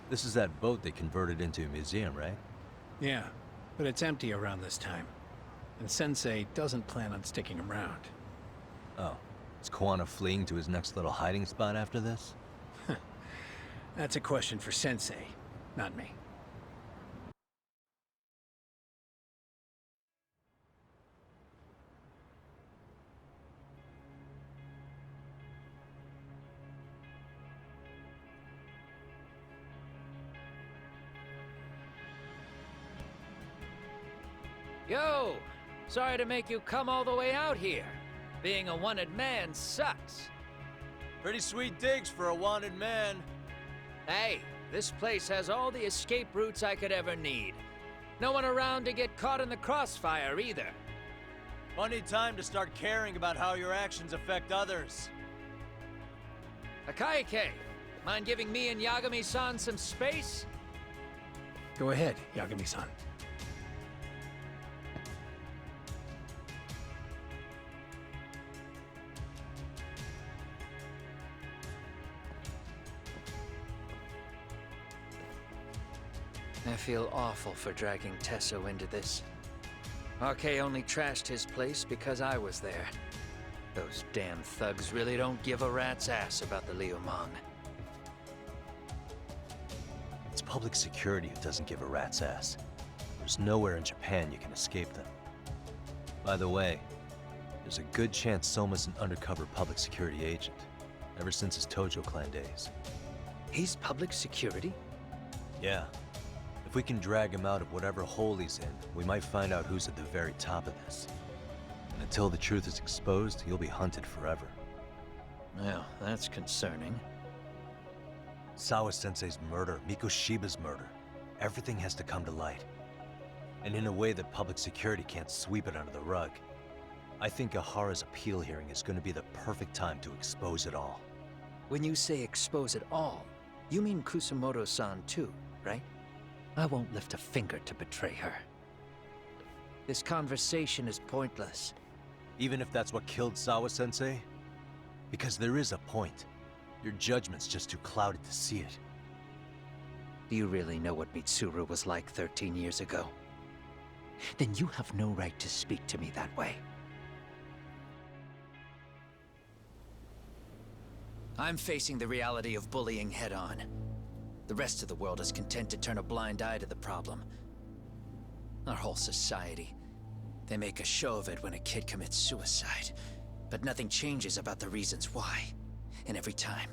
This is that boat they converted into a museum, right? Yeah, but it's empty around this time. And Sensei doesn't plan on sticking around. Oh, is Koana fleeing to his next little hiding spot after this? That's a question for Sensei, not me. Yo! Sorry to make you come all the way out here. Being a wanted man sucks. Pretty sweet digs for a wanted man. Hey, this place has all the escape routes I could ever need. No one around to get caught in the crossfire either. Funny time to start caring about how your actions affect others. Akaike, mind giving me and Yagami-san some space? Go ahead, Yagami-san. I feel awful for dragging Tesso into this. RK only trashed his place because I was there. Those damn thugs really don't give a rat's ass about the Liumang. It's public security who doesn't give a rat's ass. There's nowhere in Japan you can escape them. By the way, there's a good chance Soma's an undercover public security agent, ever since his Tojo clan days. He's public security? Yeah. If we can drag him out of whatever hole he's in, we might find out who's at the very top of this. And until the truth is exposed, he'll be hunted forever. Well, that's concerning. Sawa-sensei's murder, Mikoshiba's murder. Everything has to come to light. And in a way that public security can't sweep it under the rug. I think Ahara's appeal hearing is going to be the perfect time to expose it all. When you say expose it all, you mean Kusumoto-san too, right? I won't lift a finger to betray her. This conversation is pointless. Even if that's what killed Sawa-sensei? Because there is a point. Your judgment's just too clouded to see it. Do you really know what Mitsuru was like 13 years ago? Then you have no right to speak to me that way. I'm facing the reality of bullying head-on. The rest of the world is content to turn a blind eye to the problem. Our whole society. They make a show of it when a kid commits suicide, but nothing changes about the reasons why. And every time,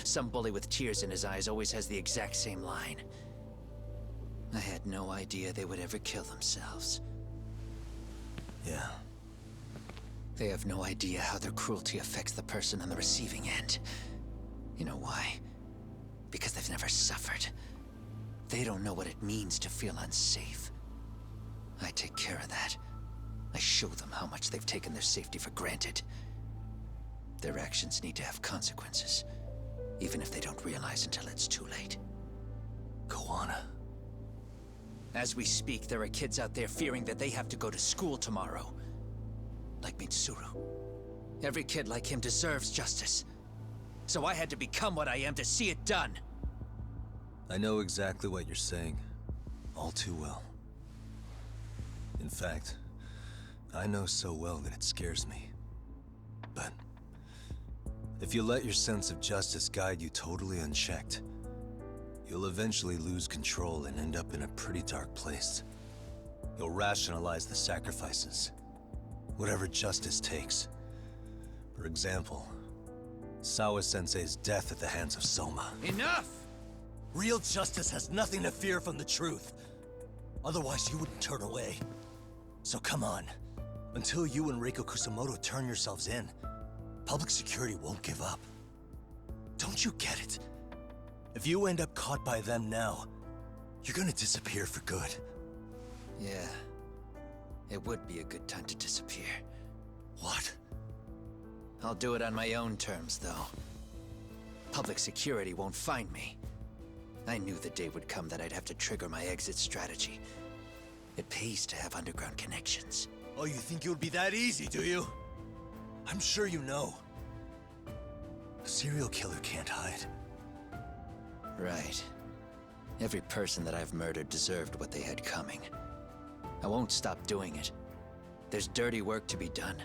some bully with tears in his eyes always has the exact same line. I had no idea they would ever kill themselves. Yeah. They have no idea how their cruelty affects the person on the receiving end. You know why? Because they've never suffered. They don't know what it means to feel unsafe. I take care of that. I show them how much they've taken their safety for granted. Their actions need to have consequences, even if they don't realize until it's too late. Koana. As we speak, there are kids out there fearing that they have to go to school tomorrow. Like Mitsuru. Every kid like him deserves justice. So I had to become what I am to see it done. I know exactly what you're saying. All too well. In fact, I know so well that it scares me. But if you let your sense of justice guide you totally unchecked, you'll eventually lose control and end up in a pretty dark place. You'll rationalize the sacrifices, whatever justice takes. For example, Sawa-sensei's death at the hands of Soma. Enough! Real justice has nothing to fear from the truth. Otherwise, you wouldn't turn away. So come on. Until you and Reiko Kusumoto turn yourselves in, public security won't give up. Don't you get it? If you end up caught by them now, you're gonna disappear for good. Yeah. It would be a good time to disappear. What? I'll do it on my own terms, though. Public security won't find me. I knew the day would come that I'd have to trigger my exit strategy. It pays to have underground connections. Oh, you think it would be that easy, do you? I'm sure you know. A serial killer can't hide. Right. Every person that I've murdered deserved what they had coming. I won't stop doing it. There's dirty work to be done.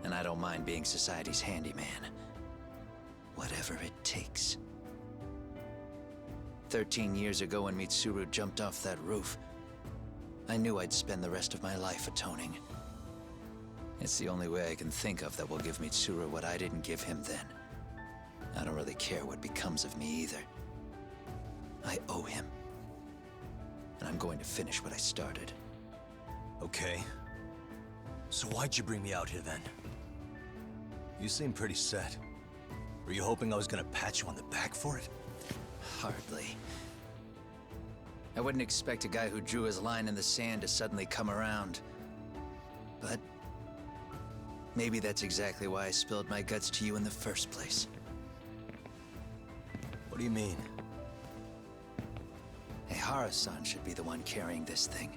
And I don't mind being society's handyman. Whatever it takes. 13 years ago when Mitsuru jumped off that roof, I knew I'd spend the rest of my life atoning. It's the only way I can think of that will give Mitsuru what I didn't give him then. I don't really care what becomes of me either. I owe him. And I'm going to finish what I started. Okay. So why'd you bring me out here then? You seem pretty set. Were you hoping I was gonna pat you on the back for it? Hardly. I wouldn't expect a guy who drew his line in the sand to suddenly come around. But maybe that's exactly why I spilled my guts to you in the first place. What do you mean? Hara-san should be the one carrying this thing.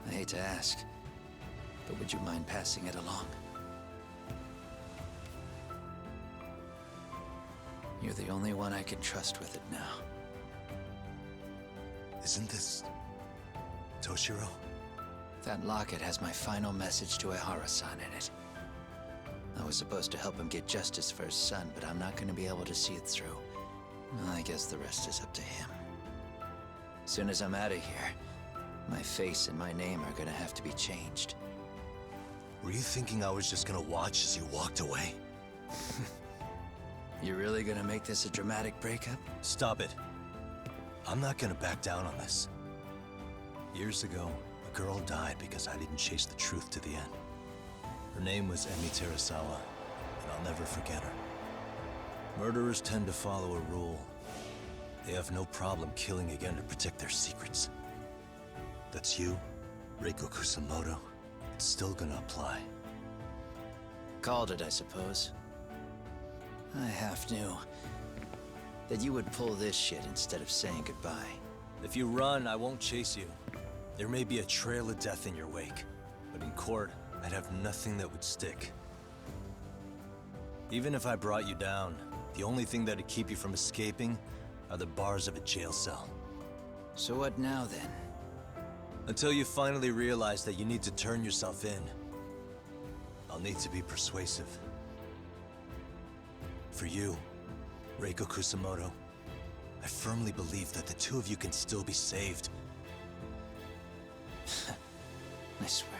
I hate to ask, but would you mind passing it along? You're the only one I can trust with it now. Isn't this... Toshiro? That locket has my final message to Hara-san in it. I was supposed to help him get justice for his son, but I'm not going to be able to see it through. I guess the rest is up to him. Soon as I'm out of here, my face and my name are gonna have to be changed. Were you thinking I was just gonna watch as you walked away? You really gonna make this a dramatic breakup? Stop it. I'm not gonna back down on this. Years ago, a girl died because I didn't chase the truth to the end. Her name was Emi Terasawa, and I'll never forget her. Murderers tend to follow a rule. They have no problem killing again to protect their secrets. That's you, Reiko Kusamoto. It's still gonna apply. Called it, I suppose. I half knew that you would pull this shit instead of saying goodbye. If you run, I won't chase you. There may be a trail of death in your wake, but in court, I'd have nothing that would stick. Even if I brought you down, the only thing that'd keep you from escaping are the bars of a jail cell. So what now, then? Until you finally realize that you need to turn yourself in, I'll need to be persuasive. For you, Reiko Kusamoto, I firmly believe that the two of you can still be saved. I swear.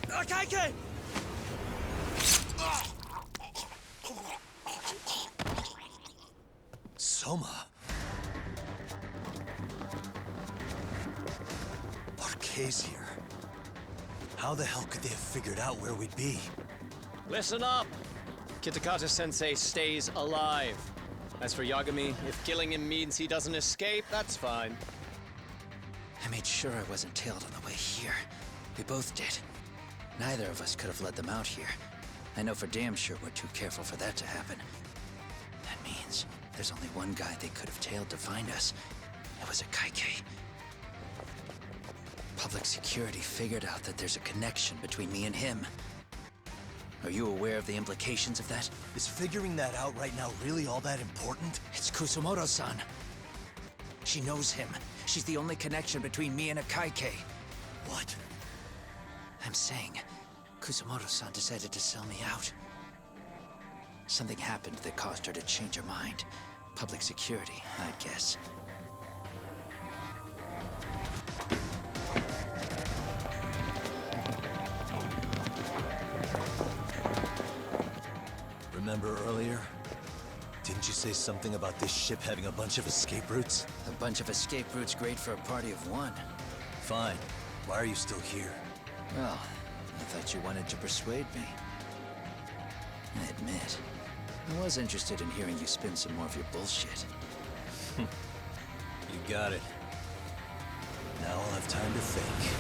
Akaike! Soma. Arcay's here. How the hell could they have figured out where we'd be? Listen up! Kitakata-sensei stays alive. As for Yagami, if killing him means he doesn't escape, that's fine. I made sure I wasn't tailed on the way here. We both did. Neither of us could have led them out here. I know for damn sure we're too careful for that to happen. That means there's only one guy they could have tailed to find us. It was a Kaike. Public security figured out that there's a connection between me and him. Are you aware of the implications of that? Is figuring that out right now really all that important? It's Kusamoto-san. She knows him. She's the only connection between me and a Kaike. What? I'm saying, Kusamoto-san decided to sell me out. Something happened that caused her to change her mind. Public security, I'd guess. Remember earlier? Didn't you say something about this ship having a bunch of escape routes? A bunch of escape routes great for a party of one. Fine. Why are you still here? Well, I thought you wanted to persuade me. I admit, I was interested in hearing you spin some more of your bullshit. You got it. Now I'll have time to think.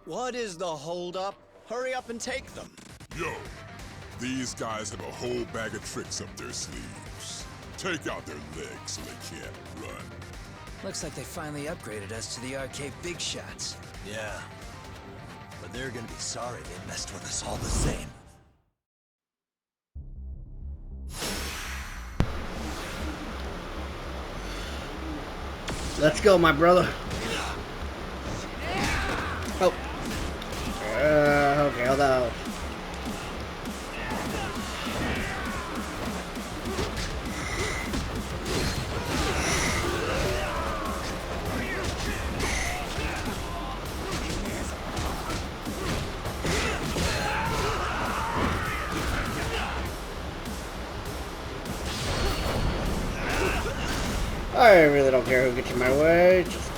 What is the holdup? Hurry up and take them. Yo, these guys have a whole bag of tricks up their sleeves. Take out their legs so they can't run. Looks like they finally upgraded us to the arcade big shots. Yeah. But they're gonna be sorry they messed with us all the same. Let's go, my brother. Oh. Okay, hold on. I really don't care who gets in my way. Just...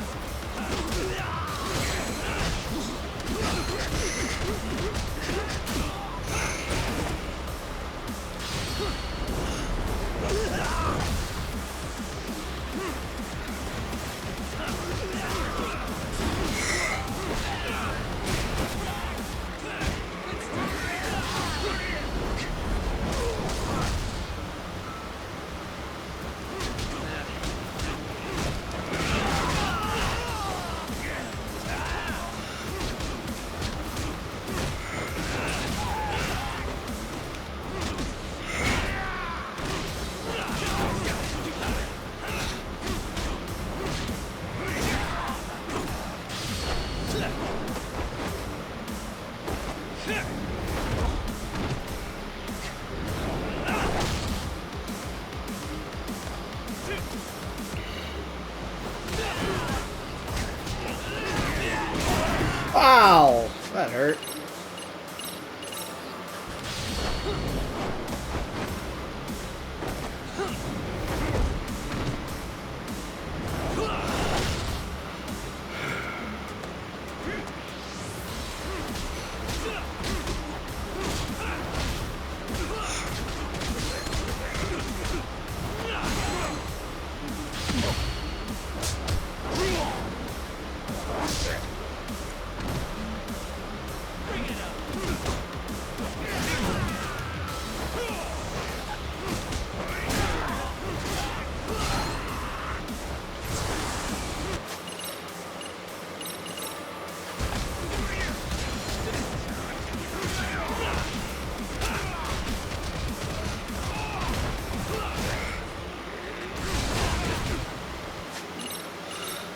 Ow! That hurt.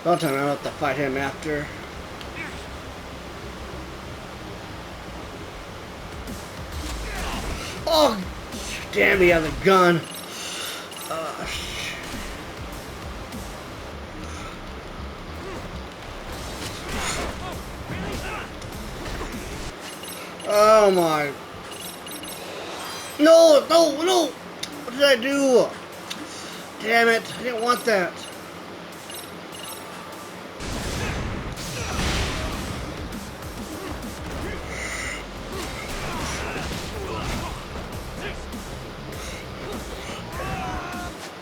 Don't tell me I'll have to fight him after. Oh, damn, he has a gun. Oh my. No, no, no. What did I do? Damn it. I didn't want that.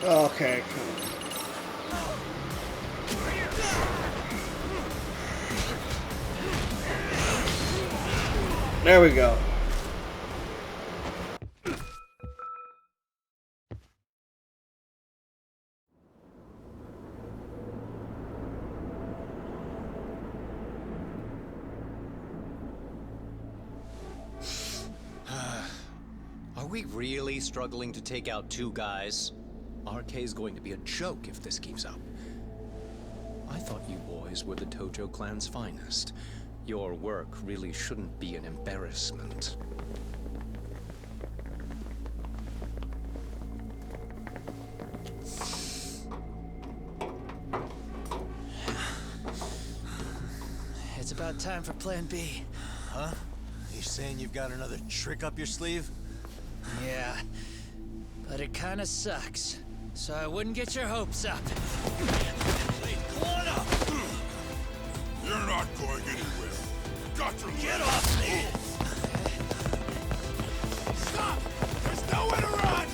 Okay, come on. There we go. Are we really struggling to take out two guys? RK's going to be a joke if this keeps up. I thought you boys were the Tojo clan's finest. Your work really shouldn't be an embarrassment. It's about time for Plan B. Huh? You saying you've got another trick up your sleeve? Yeah, but it kinda sucks. So I wouldn't get your hopes up. You're not going anywhere. Got to Get off me! Stop! There's nowhere to run!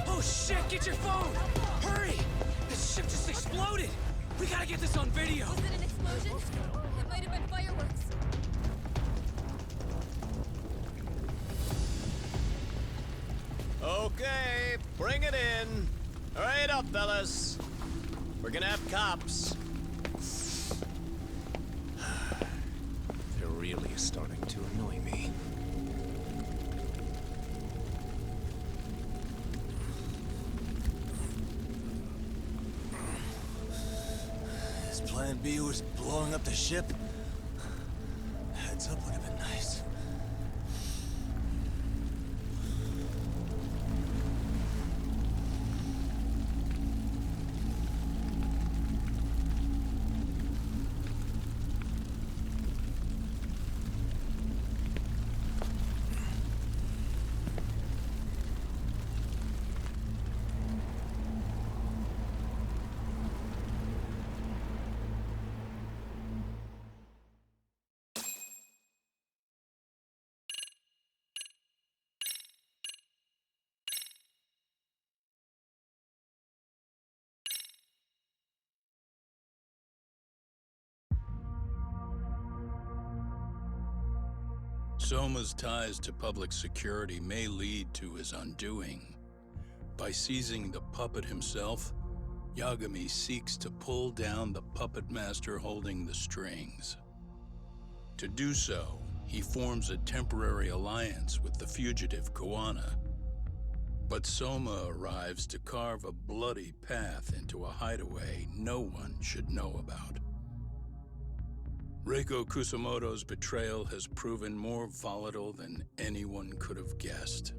Oh shit, get your phone! Hurry! This ship just exploded! We gotta get this on video! Was it an explosion? It might have been fireworks. Okay, bring it in. Hurry it up, fellas. We're gonna have cops. They're really starting to annoy me. His plan B was blowing up the ship. Heads up would have been nice. Soma's ties to public security may lead to his undoing. By seizing the puppet himself, Yagami seeks to pull down the puppet master holding the strings. To do so, he forms a temporary alliance with the fugitive Koana. But Soma arrives to carve a bloody path into a hideaway no one should know about. Reiko Kusamoto's betrayal has proven more volatile than anyone could have guessed.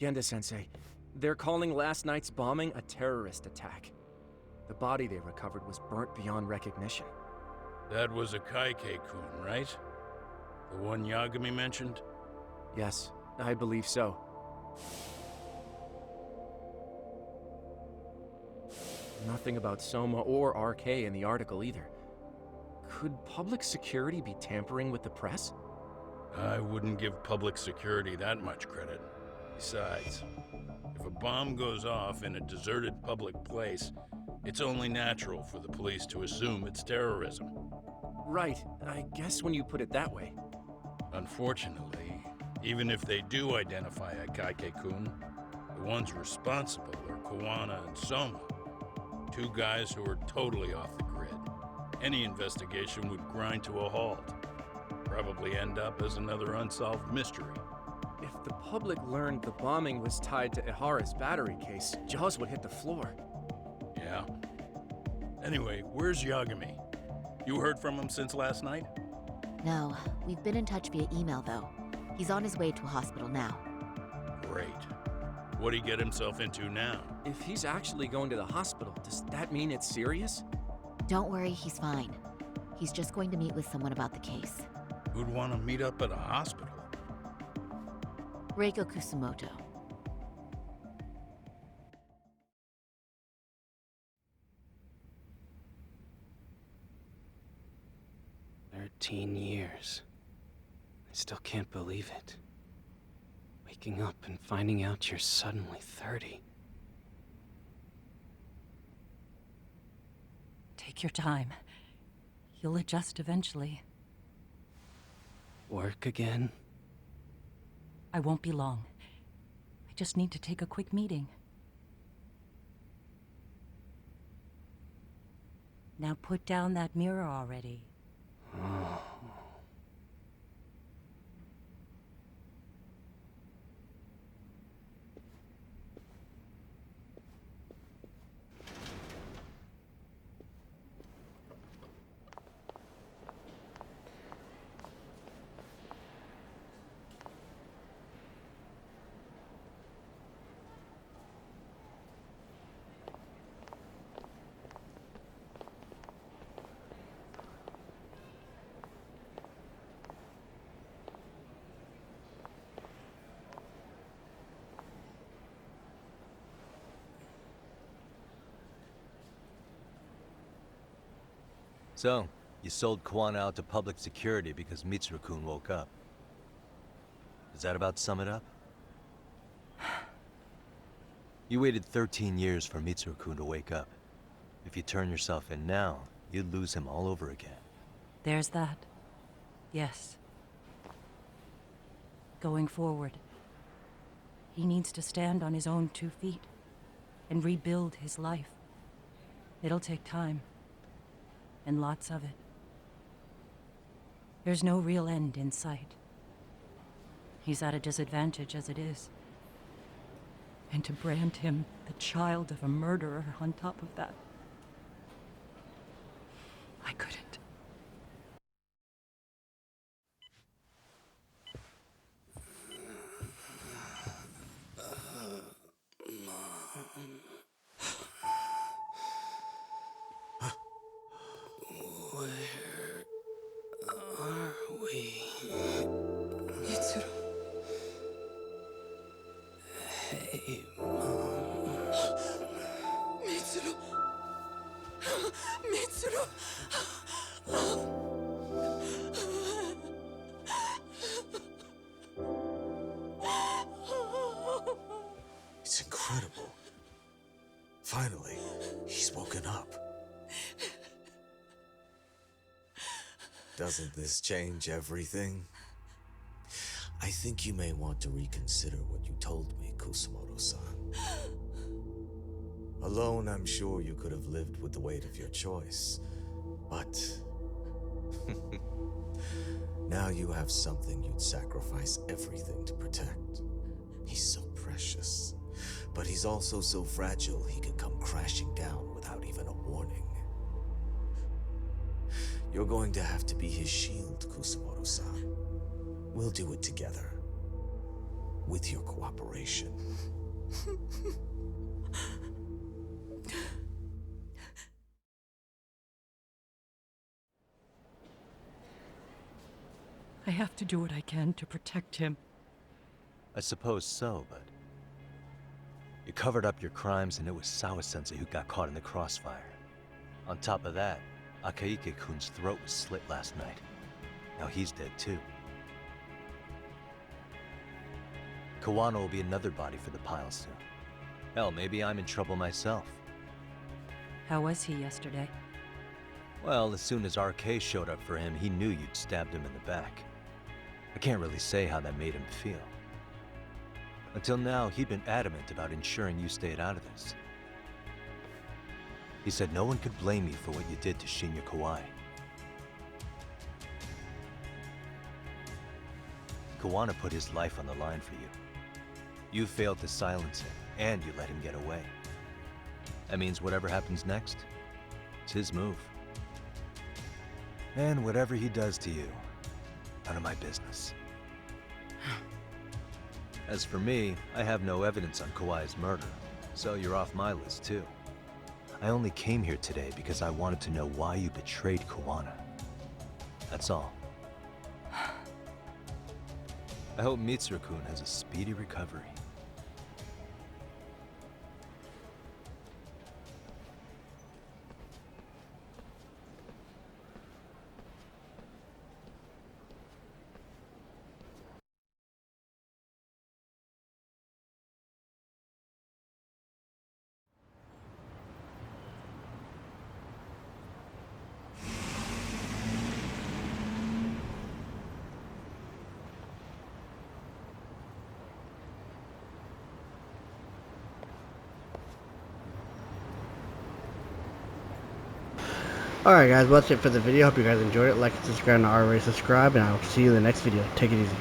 Genda-sensei, they're calling last night's bombing a terrorist attack. The body they recovered was burnt beyond recognition. That was a Kaike-kun, right? The one Yagami mentioned? Yes, I believe so. Nothing about Soma or RK in the article either. Could public security be tampering with the press? I wouldn't give public security that much credit. Besides, if a bomb goes off in a deserted public place, it's only natural for the police to assume it's terrorism. Right, I guess when you put it that way. Unfortunately, even if they do identify a Kaike-kun, the ones responsible are Koana and Soma, two guys who are totally off the grid. Any investigation would grind to a halt, probably end up as another unsolved mystery. If the public learned the bombing was tied to Ihara's battery case, jaws would hit the floor. Yeah. Anyway, where's Yagami? You heard from him since last night? No, we've been in touch via email, though. He's on his way to a hospital now. Great. What'd he get himself into now? If he's actually going to the hospital, does that mean it's serious? Don't worry, he's fine. He's just going to meet with someone about the case. Who'd want to meet up at a hospital? Reiko Kusumoto. Years. I still can't believe it. Waking up and finding out you're suddenly 30. Take your time. You'll adjust eventually. Work again? I won't be long. I just need to take a quick meeting. Now put down that mirror already. Oh. So, you sold Kwana out to public security because Mitsuru-kun woke up. Does that about sum it up? You waited 13 years for Mitsuru-kun to wake up. If you turn yourself in now, you'd lose him all over again. There's that. Yes. Going forward, he needs to stand on his own 2 feet and rebuild his life. It'll take time, and lots of it. There's no real end in sight. He's at a disadvantage as it is. And to brand him the child of a murderer on top of that, I couldn't. Mitsuru. Hey, Mom. Mitsuru. Mitsuru. It's incredible. Finally, he's woken up. Doesn't this change everything? I think you may want to reconsider what you told me, Kusumoto-san. Alone, I'm sure you could have lived with the weight of your choice, but now you have something you'd sacrifice everything to protect. He's so precious, but he's also so fragile he can come crashing down without even a warning. You're going to have to be his shield, Kusumoto-san. We'll do it together. With your cooperation. I have to do what I can to protect him. I suppose so, but... You covered up your crimes and it was Sawa-sensei who got caught in the crossfire. On top of that, Akaike-kun's throat was slit last night. Now he's dead too. Kawano will be another body for the pile soon. Hell, maybe I'm in trouble myself. How was he yesterday? Well, as soon as RK showed up for him, he knew you'd stabbed him in the back. I can't really say how that made him feel. Until now, he'd been adamant about ensuring you stayed out of this. He said no one could blame you for what you did to Shinya Kawai. Kawano put his life on the line for you. You failed to silence him, and you let him get away. That means whatever happens next, it's his move. And whatever he does to you, none of my business. As for me, I have no evidence on Kawai's murder, so you're off my list too. I only came here today because I wanted to know why you betrayed Kawano. That's all. I hope Mitsuru-kun has a speedy recovery. Alright guys, well, that's it for the video. Hope you guys enjoyed it. Like and subscribe, and already subscribe, and I will see you in the next video. Take it easy.